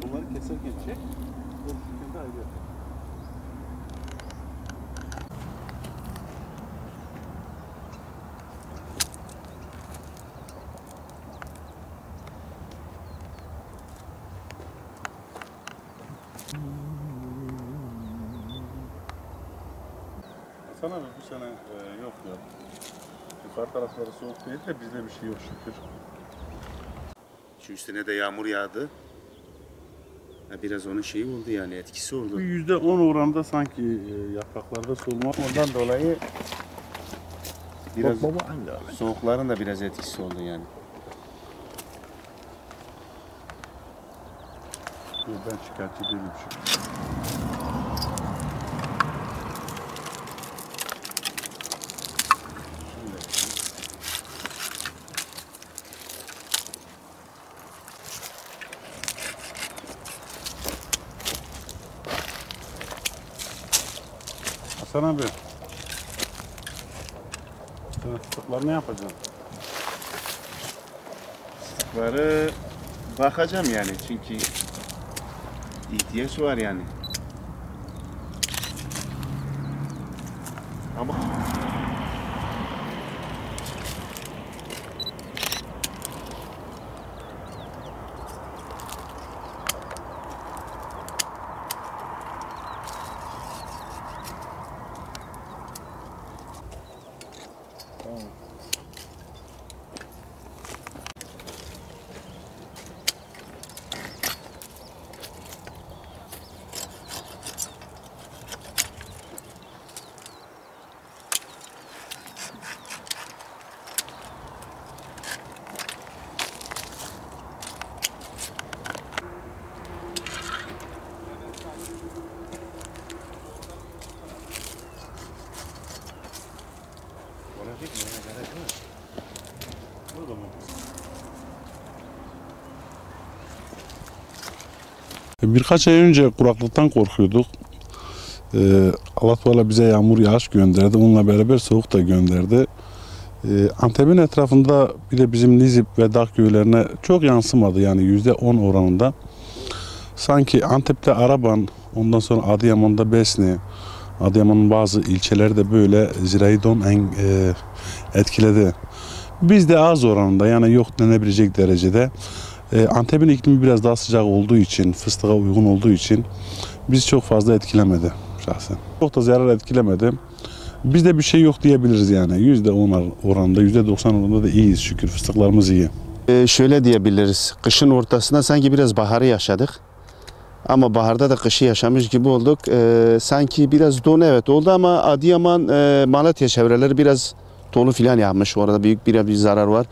Bunları keserken çek. O şekilde ayrı. Hasan abi bu sene yok ya. Yukarı tarafları soğuk değil de bizde bir şey yok şükür. Şu üstüne de yağmur yağdı. Biraz onun şeyi oldu yani etkisi oldu. %10 oranında sanki yapraklarda solma. Ondan dolayı biraz soğukların da biraz etkisi oldu yani. Ben şikayetçi değilim şükür. Hasan abi, sen fıstıkları ne yapacaksın? Fıstıkları bakacağım yani çünkü ihtiyaç var yani. Ama Birkaç ay önce kuraklıktan korkuyorduk. Allah Teala bize yağmur yağış gönderdi. Onunla beraber soğuk da gönderdi. Antep'in etrafında bir de bizim Nizip ve Dağ köylerine çok yansımadı yani %10 oranında. Sanki Antep'te Araban, ondan sonra Adıyaman'da Besni, Adıyaman'ın bazı ilçeleri de böyle zirai don etkiledi. Bizde az oranında yani yok denebilecek derecede. Antep'in iklimi biraz daha sıcak olduğu için, fıstığa uygun olduğu için biz çok fazla etkilemedi şahsen. Çok da zarar etkilemedi. Bizde bir şey yok diyebiliriz yani. %10 oranında, %90 oranında da iyiyiz şükür. Fıstıklarımız iyi. Şöyle diyebiliriz. Kışın ortasında sanki biraz baharı yaşadık. Ama baharda da kışı yaşamış gibi olduk. Sanki biraz don evet oldu ama Adıyaman, Malatya çevreleri biraz dolu filan yağmış. Orada büyük bir zarar var.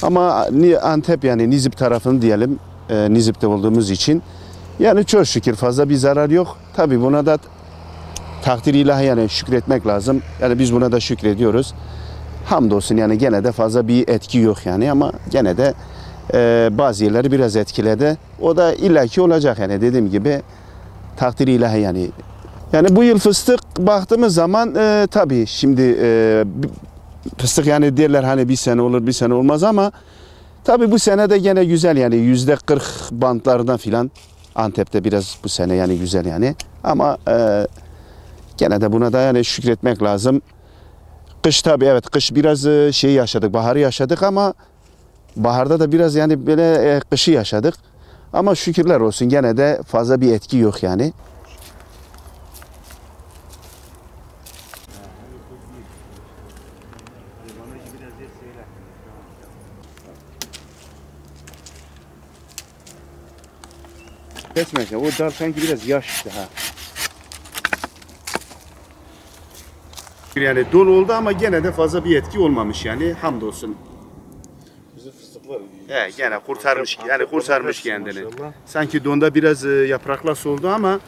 Ama Antep yani Nizip tarafını diyelim. Nizip'te olduğumuz için. Yani çok şükür fazla bir zarar yok. Tabii buna da takdir ilahi yani şükretmek lazım. Yani biz buna da şükrediyoruz. Hamdolsun yani gene de fazla bir etki yok yani ama gene de bazı yerleri biraz etkiledi. O da illaki olacak yani dediğim gibi takdir ilahi yani. Yani bu yıl fıstık baktığımız zaman tabii şimdi fıstık yani derler hani bir sene olur bir sene olmaz ama tabii bu sene de gene güzel yani %40 bantlardan filan Antep'te biraz bu sene yani güzel yani ama gene de buna da yani şükretmek lazım. Kış tabii evet kış biraz şey yaşadık baharı yaşadık ama baharda da biraz yani böyle kışı yaşadık ama şükürler olsun gene de fazla bir etki yok yani. Kesmek o dal sanki biraz yaşlı ha. Yani dolu oldu ama gene de fazla bir etki olmamış yani hamdolsun. Bizim fıstıklar Gene kurtarmış yani kurtarmış kendini. Sanki donda biraz yapraklar soldu ama